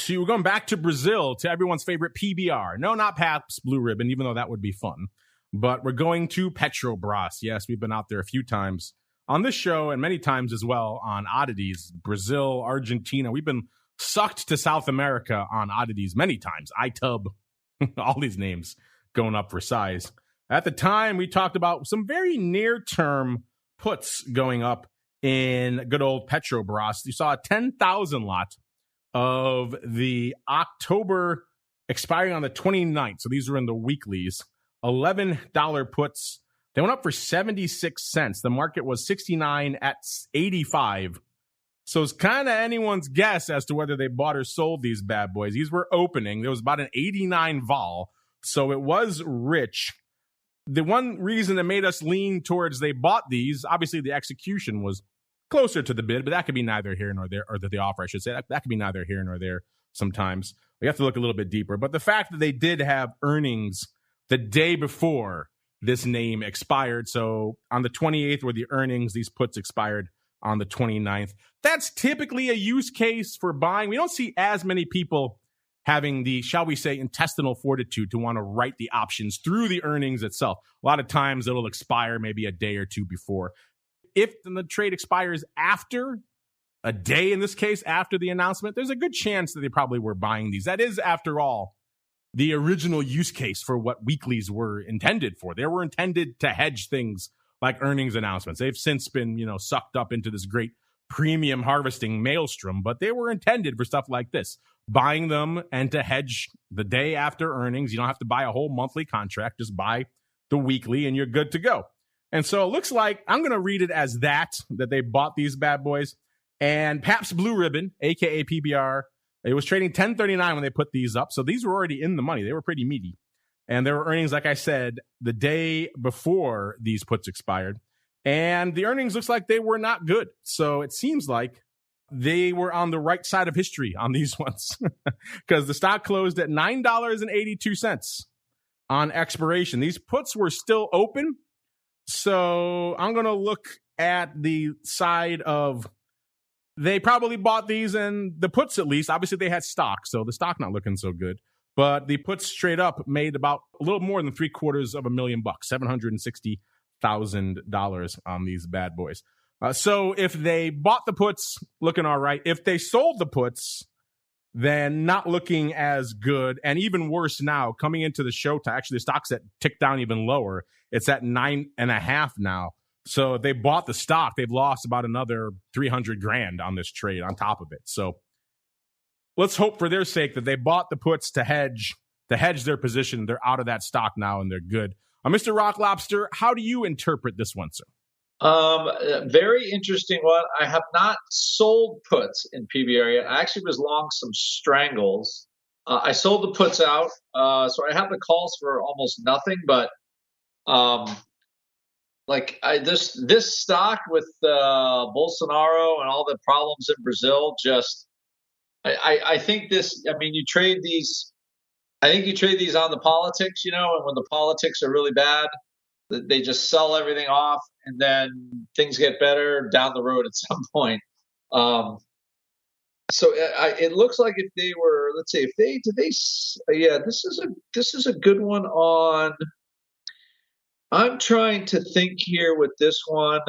We're going back to Brazil, to everyone's favorite PBR. No, not Pabst Blue Ribbon, even though that would be fun. But we're going to Petrobras. Yes, we've been out there a few times on this show and many times as well on oddities. Brazil, Argentina. We've been sucked to South America on oddities many times. iTub, all these names going up for size. At the time, we talked about some very near-term puts going up in good old Petrobras. You saw a 10,000 lot of the October expiring on the 29th. So these were in the weeklies. $11 puts. They went up for 76 cents. The market was 69 at 85. So it's kind of anyone's guess as to whether they bought or sold these bad boys. These were opening. There was about an 89 vol. So it was rich. The one reason that made us lean towards they bought these, obviously the execution was closer to the bid, but that could be neither here nor there, or the offer, I should say. That could be neither here nor there sometimes. We have to look a little bit deeper. But the fact that they did have earnings the day before this name expired, so on the 28th were the earnings, these puts expired on the 29th. That's typically a use case for buying. We don't see as many people having the, shall we say, intestinal fortitude to want to write the options through the earnings itself. A lot of times it'll expire maybe a day or two before. If the trade expires after, a day in this case, after the announcement, there's a good chance that they probably were buying these. That is, after all, the original use case for what weeklies were intended for. They were intended to hedge things like earnings announcements. They've since been, sucked up into this great premium harvesting maelstrom, but they were intended for stuff like this. Buying them and to hedge the day after earnings. You don't have to buy a whole monthly contract. Just buy the weekly and you're good to go. And so it looks like, I'm going to read it as that they bought these bad boys. And Pabst Blue Ribbon, a.k.a. PBR, it was trading $10.39 when they put these up. So these were already in the money. They were pretty meaty. And there were earnings, like I said, the day before these puts expired. And the earnings looks like they were not good. So it seems like they were on the right side of history on these ones. Because the stock closed at $9.82 on expiration. These puts were still open. So I'm going to look at the side of they probably bought these, and the puts at least. Obviously, they had stock, so the stock not looking so good. But the puts straight up made about a little more than $750,000, $760,000 on these bad boys. So if they bought the puts, looking all right. If they sold the puts, then not looking as good, and even worse now. Coming into the show, actually the stock's ticked down even lower. It's at 9.5 now. So if they bought the stock, they've lost about another $300,000 on this trade on top of it. So let's hope for their sake that they bought the puts to hedge their position. They're out of that stock now and they're good. Mr. Rock Lobster, how do you interpret this one, sir? Very interesting one. I have not sold puts in PBR yet. I actually was long some strangles. I sold the puts out, so I have the calls for almost nothing. But this stock with Bolsonaro and all the problems in Brazil, I think this. I mean, you trade these. I think you trade these on the politics, and when the politics are really bad, they just sell everything off, and then things get better down the road at some point. So it looks like if they were, let's say, this is a good one on. I'm trying to think here with this one.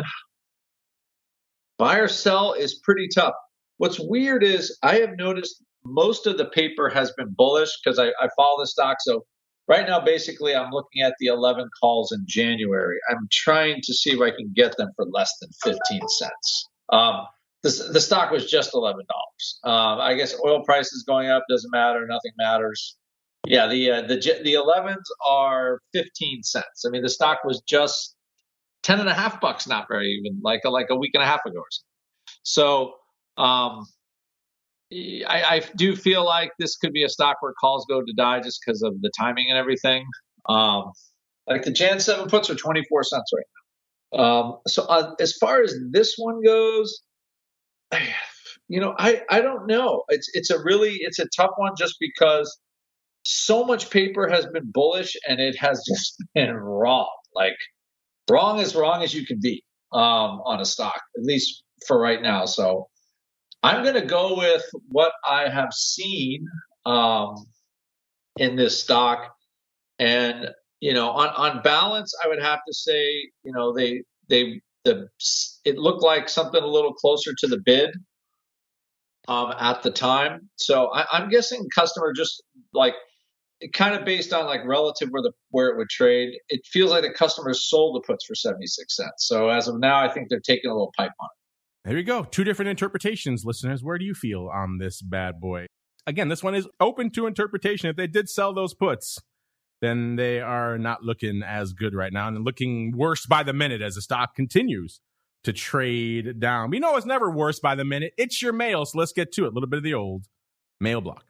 Buy or sell is pretty tough. What's weird is I have noticed most of the paper has been bullish because I follow the stock. So right now, basically, I'm looking at the 11 calls in January. I'm trying to see if I can get them for less than 15 cents. The stock was just $11. I guess oil prices going up doesn't matter. Nothing matters. Yeah, the 11s are 15 cents. I mean, the stock was just $10.50, not very even like a week and a half ago or something. So I do feel like this could be a stock where calls go to die just because of the timing and everything. Like the Jan 7 puts are 24 cents right now. So as far as this one goes, I don't know. It's a tough one just because so much paper has been bullish and it has just been wrong. Like wrong as you can be on a stock, at least for right now. So I'm going to go with what I have seen in this stock. And, on balance, I would have to say, it looked like something a little closer to the bid at the time. So I'm guessing customer just like kind of based on like relative where it would trade. It feels like the customer sold the puts for 76 cents. So as of now, I think they're taking a little pipe on it. There you go. Two different interpretations, listeners. Where do you feel on this bad boy? Again, this one is open to interpretation. If they did sell those puts, then they are not looking as good right now and looking worse by the minute as the stock continues to trade down. We know it's never worse by the minute. It's your mail, so let's get to it. A little bit of the old mail block.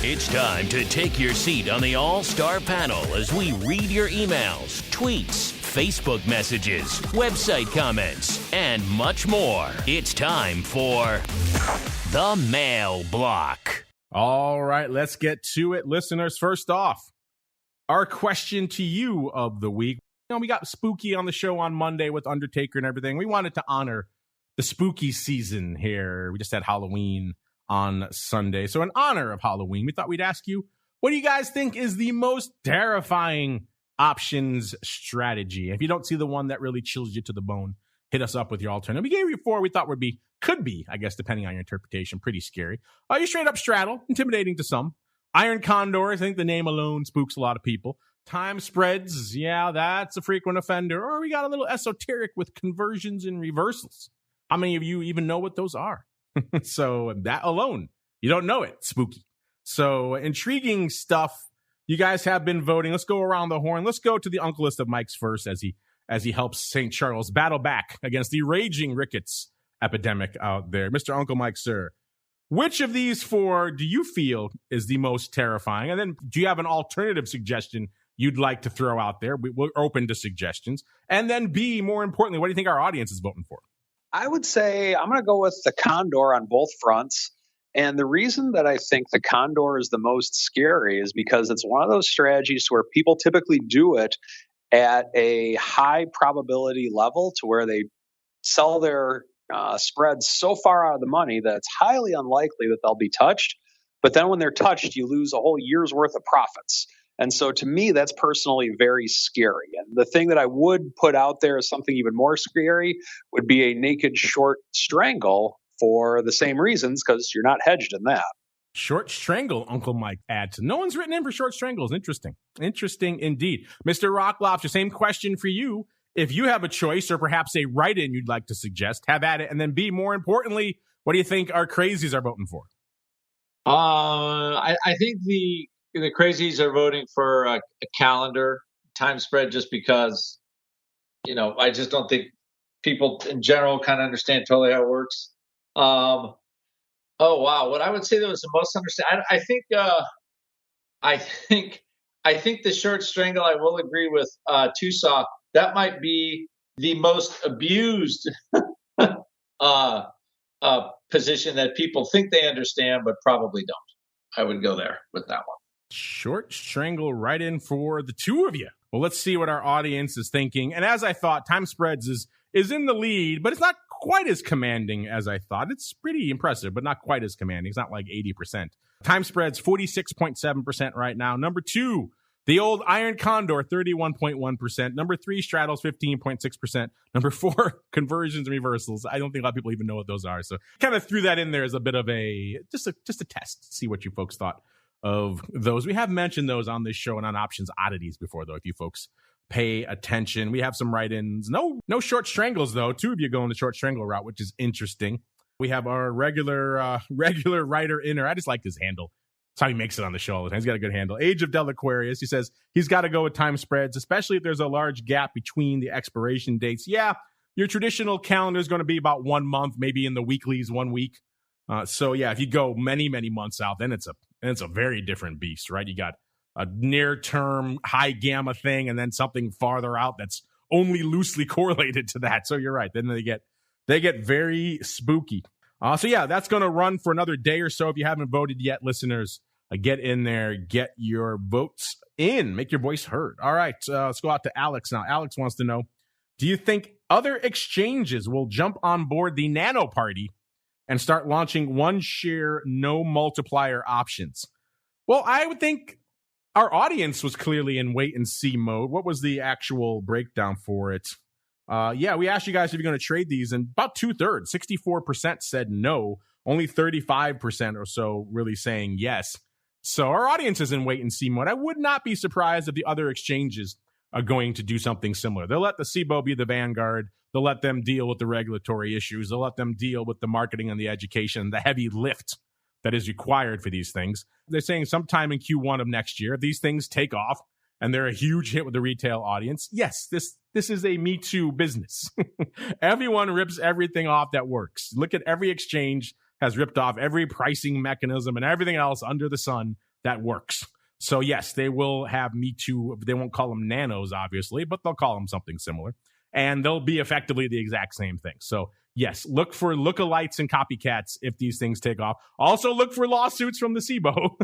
It's time to take your seat on the All-Star panel as we read your emails, tweets, Facebook messages, website comments, and much more. It's time for the Mail Block. All right, let's get to it. Listeners, first off, our question to you of the week. We got spooky on the show on Monday with Undertaker and everything. We wanted to honor the spooky season here. We just had Halloween on Sunday. So in honor of Halloween, we thought we'd ask you, what do you guys think is the most terrifying options strategy? If you don't see the one that really chills you to the bone, hit us up with your alternative. We gave you 4 we thought could be, I guess, depending on your interpretation, pretty scary. You straight up straddle, intimidating to some. Iron Condor, I think the name alone spooks a lot of people. Time spreads, yeah, that's a frequent offender. Or we got a little esoteric with conversions and reversals. How many of you even know what those are? So that alone, you don't know it. Spooky. So intriguing stuff. You guys have been voting. Let's go around the horn. Let's go to the uncle list of Mike's first as he helps St. Charles battle back against the raging rickets epidemic out there. Mr. Uncle Mike, sir, which of these 4 do you feel is the most terrifying? And then do you have an alternative suggestion you'd like to throw out there? We're open to suggestions. And then B, more importantly, what do you think our audience is voting for? I would say I'm going to go with the Condor on both fronts. And the reason that I think the Condor is the most scary is because it's one of those strategies where people typically do it at a high probability level to where they sell their spreads so far out of the money that it's highly unlikely that they'll be touched. But then when they're touched, you lose a whole year's worth of profits. And so to me, that's personally very scary. And the thing that I would put out there as something even more scary would be a naked short strangle for the same reasons, because you're not hedged in that. Short strangle, Uncle Mike adds. No one's written in for short strangles. Interesting. Interesting indeed. Mr. Rocklobster, same question for you. If you have a choice or perhaps a write-in you'd like to suggest, have at it. And then B, more importantly, what do you think our crazies are voting for? I think the crazies are voting for a calendar time spread just because, I just don't think people in general kind of understand totally how it works. Oh, wow. What I would say that was the most understand. I think the short strangle, I will agree with TOSAW. That might be the most abused position that people think they understand, but probably don't. I would go there with that one. Short strangle right in for the 2 of you. Well, let's see what our audience is thinking. And as I thought, time spreads is in the lead, but it's not quite as commanding as I thought. It's pretty impressive, but not quite as commanding. It's not like 80%. Time spread's 46.7% right now. Number 2, the old Iron Condor, 31.1%. Number 3, Straddles, 15.6%. Number 4, conversions and reversals. I don't think a lot of people even know what those are. So kind of threw that in there as a bit of just a test, see what you folks thought of those. We have mentioned those on this show and on Options Oddities before, though, if you folks pay attention. We have some write-ins. No short strangles, though. 2 of you going the short strangle route, which is interesting. We have our regular writer in there. I just like his handle. That's how he makes it on the show all the time. He's got a good handle. Age of Delaquarius. He says he's got to go with time spreads, especially if there's a large gap between the expiration dates. Yeah, your traditional calendar is going to be about 1 month, maybe in the weeklies, 1 week. So yeah, if you go many months out, then it's a very different beast, right? You got a near-term high gamma thing, and then something farther out that's only loosely correlated to that. So you're right. Then they get very spooky. So yeah, that's going to run for another day or so. If you haven't voted yet, listeners, get in there, get your votes in, make your voice heard. All right, let's go out to Alex now. Alex wants to know, do you think other exchanges will jump on board the nano party and start launching one share, no multiplier options? Well, I would think our audience was clearly in wait and see mode. What was the actual breakdown for it? Yeah, we asked you guys if you're going to trade these, and about 2/3, 64% said no. Only 35% or so really saying yes. So our audience is in wait and see mode. I would not be surprised if the other exchanges are going to do something similar. They'll let the CBOE be the vanguard. They'll let them deal with the regulatory issues. They'll let them deal with the marketing and the education, the heavy lift that is required for these things. They're saying sometime in Q1 of next year, if these things take off and they're a huge hit with the retail audience, yes, this is a Me Too business. Everyone rips everything off that works. Look at every exchange has ripped off every pricing mechanism and everything else under the sun that works. So yes, they will have Me Too. They won't call them nanos, obviously, but they'll call them something similar. And they'll be effectively the exact same thing. So yes, look for lookalikes and copycats if these things take off. Also look for lawsuits from the CBOE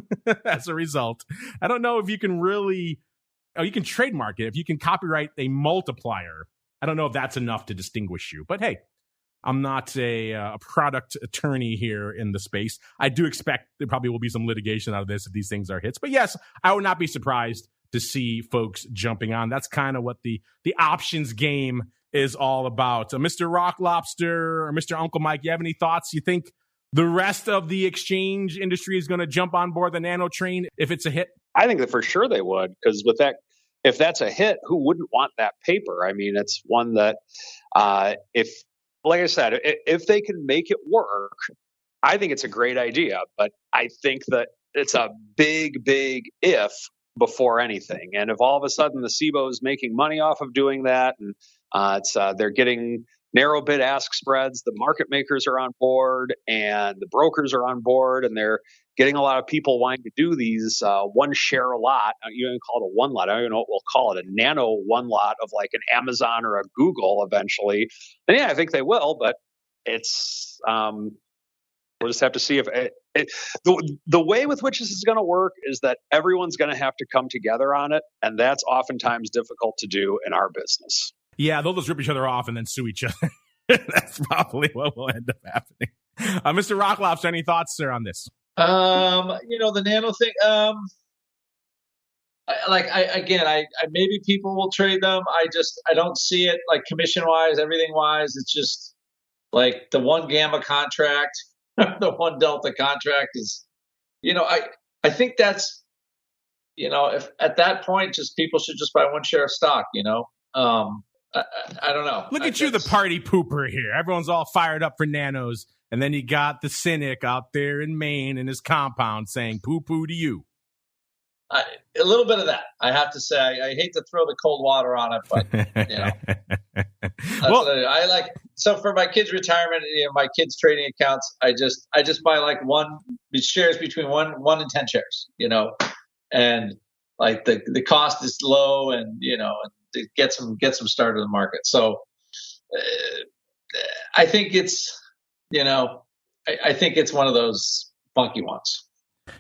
as a result. I don't know if you can you can trademark it. If you can copyright a multiplier, I don't know if that's enough to distinguish you. But hey, I'm not a product attorney here in the space. I do expect there probably will be some litigation out of this if these things are hits. But yes, I would not be surprised to see folks jumping on. That's kind of what the options game is all about. Mr. Rock Lobster or Mr. Uncle Mike, you have any thoughts? You think the rest of the exchange industry is going to jump on board the nano train if it's a hit? I think that for sure they would, because with that, if that's a hit, who wouldn't want that paper? I mean, it's one that like I said, if they can make it work, I think it's a great idea. But I think that it's a big if before anything. And if all of a sudden the CBOE is making money off of doing that, and they're getting narrow bid ask spreads, the market makers are on board and the brokers are on board, and they're getting a lot of people wanting to do these one share a lot. You can call it a one lot. I don't even know what we'll call it, a nano one lot of like an Amazon or a Google eventually. And yeah, I think they will, but it's we'll just have to see if the way with which this is going to work is that everyone's going to have to come together on it, and that's oftentimes difficult to do in our business. Yeah, they'll just rip each other off and then sue each other. That's probably what will end up happening. Mr. Rocklobster, any thoughts, sir, on this? The nano thing. I maybe people will trade them. I don't see it like commission wise, everything wise. It's just like the one gamma contract, the one delta contract is, I think that's, if at that point, just people should just buy one share of stock, I don't know. Look at you, the party pooper here. Everyone's all fired up for nanos. And then you got the cynic out there in Maine in his compound saying poo-poo to you. A little bit of that. I have to say, I hate to throw the cold water on it, but, I like. So for my kids' retirement, my kids' trading accounts, I just buy like shares between one and 10 shares, and like the cost is low, and, to get some start in the market. So I think it's, I think it's one of those funky ones.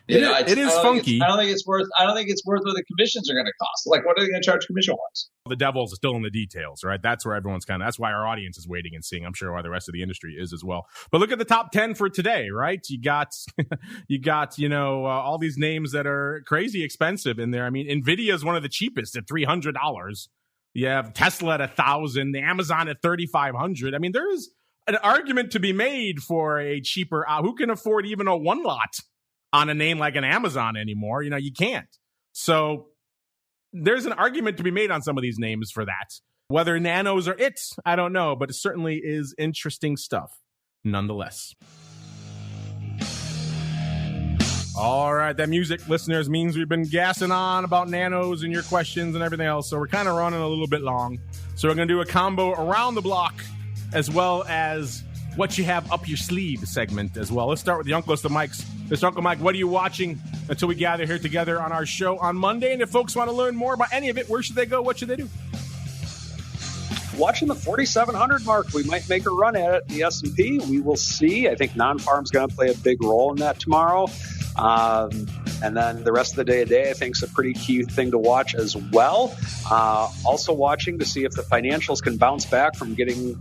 It is funky. I don't think it's worth what the commissions are going to cost. Like, what are they going to charge commission-wise? The devil's still in the details, right? That's where everyone's that's why our audience is waiting and seeing. I'm sure why the rest of the industry is as well. But look at the top 10 for today, right? You got, all these names that are crazy expensive in there. I mean, NVIDIA is one of the cheapest at $300. You have Tesla at $1,000, the Amazon at $3,500. I mean, there's an argument to be made for a cheaper, who can afford even a one lot on a name like an Amazon anymore? You can't. So there's an argument to be made on some of these names for that. Whether nanos are it, I don't know, but it certainly is interesting stuff nonetheless. All right, that music, listeners, means we've been gassing on about nanos and your questions and everything else, so we're kind of running a little bit long. So we're going to do a combo around the block as well as what you have up your sleeve segment as well. Let's start with the Uncleist of Mike's. Mr. Uncle Mike, what are you watching until we gather here together on our show on Monday? And if folks want to learn more about any of it, where should they go? What should they do? Watching the 4,700 mark. We might make a run at it in the S&P. We will see. I think non-farm's going to play a big role in that tomorrow. And then the rest of the day, I think, is a pretty key thing to watch as well. Also watching to see if the financials can bounce back from getting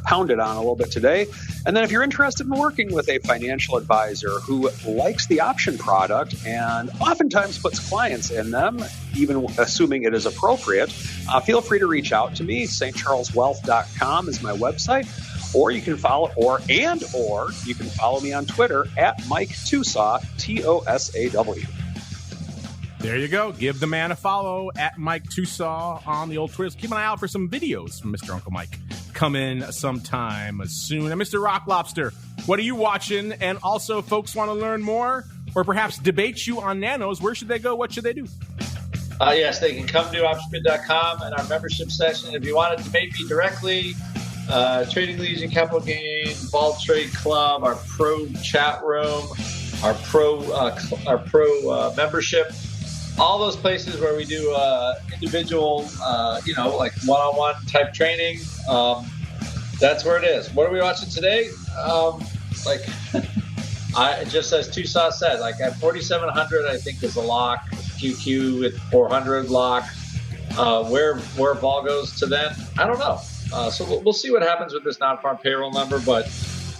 pounded on a little bit today. And then if you're interested in working with a financial advisor who likes the option product and oftentimes puts clients in them, even assuming it is appropriate, feel free to reach out to me. stcharleswealth.com is my website. Or you can follow, or you can follow me on Twitter at Mike TOSAW, TOSAW. There you go. Give the man a follow at Mike TOSAW on the old Twitter. Keep an eye out for some videos from Mr. Uncle Mike coming sometime soon. And Mr. Rock Lobster, what are you watching? And also, if folks want to learn more or perhaps debate you on nanos, where should they go? What should they do? Yes, they can come to optionbid.com and our membership session. If you want to debate me directly, Trading Legion, Capital Gain, Vol Trade Club, our pro chat room, our pro membership, all those places where we do individual, like one-on-one type training. That's where it is. What are we watching today? Just as TOSAW said, like at 4,700, I think is a lock. QQ at 400 lock. Where vol goes to then, I don't know. So we'll see what happens with this non-farm payroll number. But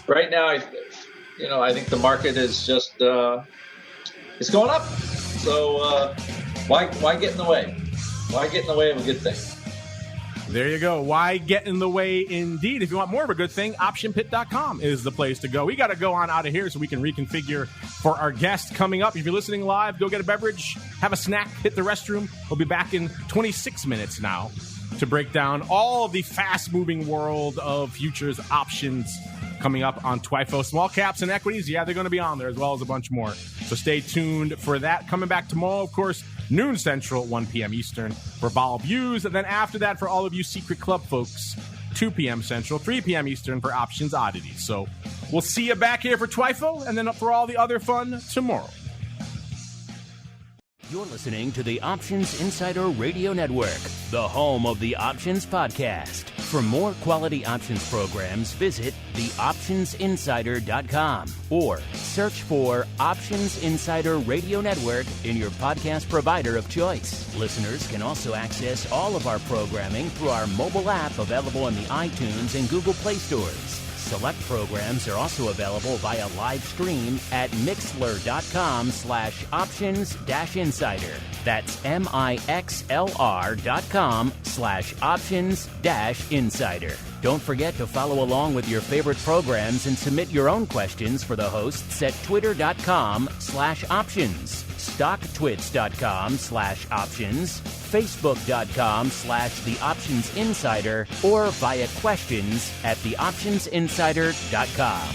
right now, I think the market is just it's going up. So why get in the way? Why get in the way of a good thing? There you go. Why get in the way indeed? If you want more of a good thing, optionpit.com is the place to go. We got to go on out of here so we can reconfigure for our guest coming up. If you're listening live, go get a beverage, have a snack, hit the restroom. We'll be back in 26 minutes now to break down all of the fast-moving world of futures options coming up on TWIFO. Small caps and equities, yeah, they're going to be on there as well as a bunch more. So stay tuned for that. Coming back tomorrow, of course, noon Central, 1 p.m. Eastern for Vol Views. And then after that, for all of you Secret Club folks, 2 p.m. Central, 3 p.m. Eastern for Options Oddities. So we'll see you back here for TWIFO and then for all the other fun tomorrow. You're listening to the Options Insider Radio Network, the home of the Options Podcast. For more quality options programs, visit theoptionsinsider.com or search for Options Insider Radio Network in your podcast provider of choice. Listeners can also access all of our programming through our mobile app available in the iTunes and Google Play stores. Select programs are also available via live stream at mixlr.com/options-insider. That's mixlr.com/options-insider. Don't forget to follow along with your favorite programs and submit your own questions for the hosts at twitter.com/options, stocktwits.com/options, facebook.com/theoptionsinsider, or via questions at theoptionsinsider.com.